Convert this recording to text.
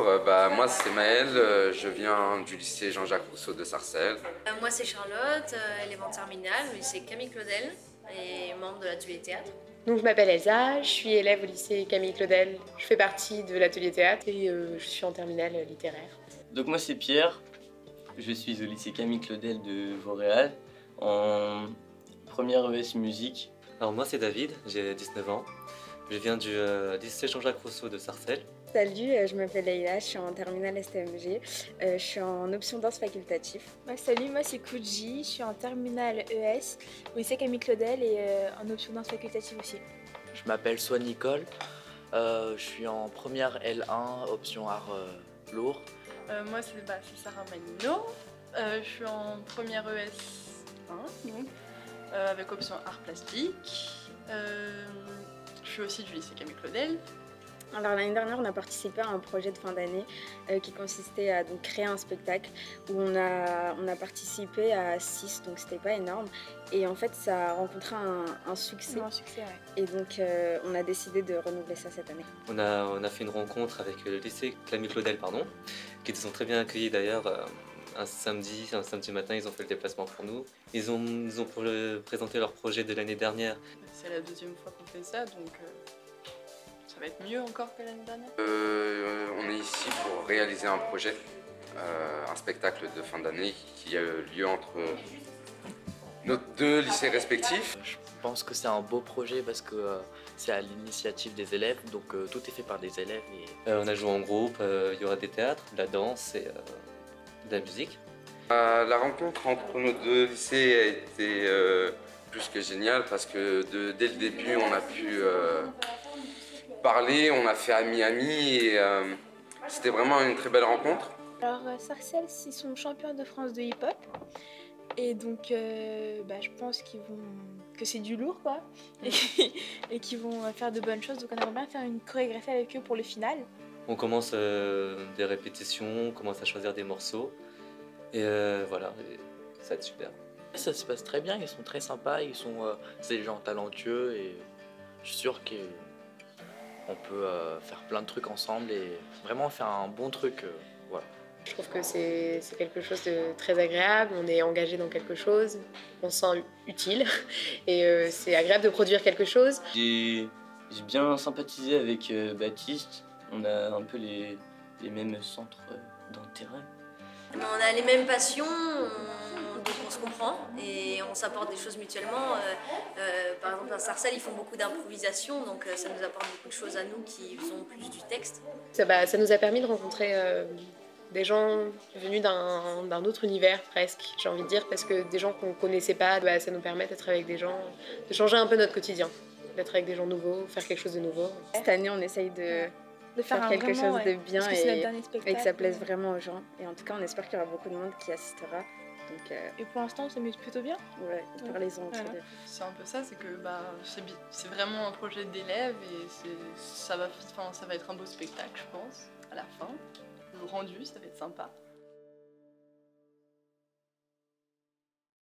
bonjour, moi c'est Maël, je viens du lycée Jean-Jacques Rousseau de Sarcelles. Moi c'est Charlotte, élément terminale, au lycée Camille Claudel et membre de l'atelier théâtre. Donc je m'appelle Elsa, je suis élève au lycée Camille Claudel, je fais partie de l'atelier théâtre et je suis en terminale littéraire. Donc moi c'est Pierre, je suis au lycée Camille Claudel de Vauréal en première ES musique. Alors moi c'est David, j'ai 19 ans, je viens du lycée Jean-Jacques Rousseau de Sarcelles. Salut, je m'appelle Leïla, je suis en terminale STMG, je suis en option danse facultatif. Salut, moi c'est Kuji, je suis en terminale ES au lycée Camille Claudel et en option danse facultative aussi. Je m'appelle Swan Nicole, je suis en première L1, option art lourd. Moi c'est Sarah Manino, je suis en première ES1 avec option art plastique. Je suis aussi du lycée Camille Claudel. Alors l'année dernière, on a participé à un projet de fin d'année qui consistait à donc, créer un spectacle où on a participé à 6, donc c'était pas énorme. Et en fait, ça a rencontré un succès. Ouais. Et donc, on a décidé de renouveler ça cette année. On a fait une rencontre avec le lycée Camille Claudel, qui nous ont très bien accueillis d'ailleurs. Un samedi matin, ils ont fait le déplacement pour nous. Ils ont présenté leur projet de l'année dernière. C'est la deuxième fois qu'on fait ça, donc ça va être mieux encore que l'année dernière. On est ici pour réaliser un projet, un spectacle de fin d'année qui a lieu entre nos deux lycées respectifs. Je pense que c'est un beau projet parce que c'est à l'initiative des élèves, donc tout est fait par des élèves. On a joué en groupe, il y aura des théâtres, de la danse et de la musique. La rencontre entre nos deux lycées a été plus que géniale parce que dès le début on a pu parler, on a fait ami-ami et c'était vraiment une très belle rencontre. Alors Sarcelles, ils sont champions de France de hip-hop et donc je pense que c'est du lourd quoi et qu'ils vont faire de bonnes choses, donc on aimerait bien faire une chorégraphie avec eux pour le final. On commence des répétitions, on commence à choisir des morceaux et voilà, et ça va être super. Ça se passe très bien, ils sont très sympas, c'est des gens talentueux et je suis sûr qu'on peut faire plein de trucs ensemble et vraiment faire un bon truc. Voilà. Je trouve que c'est quelque chose de très agréable, on est engagé dans quelque chose, on se sent utile et c'est agréable de produire quelque chose. J'ai bien sympathisé avec Baptiste, on a un peu les mêmes centres d'intérêt. On a les mêmes passions, donc on se comprend et on s'apporte des choses mutuellement. Par exemple à Sarcelles, ils font beaucoup d'improvisation, donc ça nous apporte beaucoup de choses à nous qui sont plus du texte. Ça nous a permis de rencontrer des gens venus d'un autre univers presque, j'ai envie de dire, parce que des gens qu'on ne connaissait pas, ça nous permet d'être avec des gens, de changer un peu notre quotidien, d'être avec des gens nouveaux, faire quelque chose de nouveau. Cette année, on essaye de faire quelque chose de bien et que ça plaise vraiment aux gens. Et en tout cas, on espère qu'il y aura beaucoup de monde qui assistera. Donc, et pour l'instant, on s'amuse plutôt bien. Ouais, parlez-en entre voilà. C'est un peu ça, c'est que c'est vraiment un projet d'élèves et ça va être un beau spectacle, je pense, à la fin. Le rendu, ça va être sympa.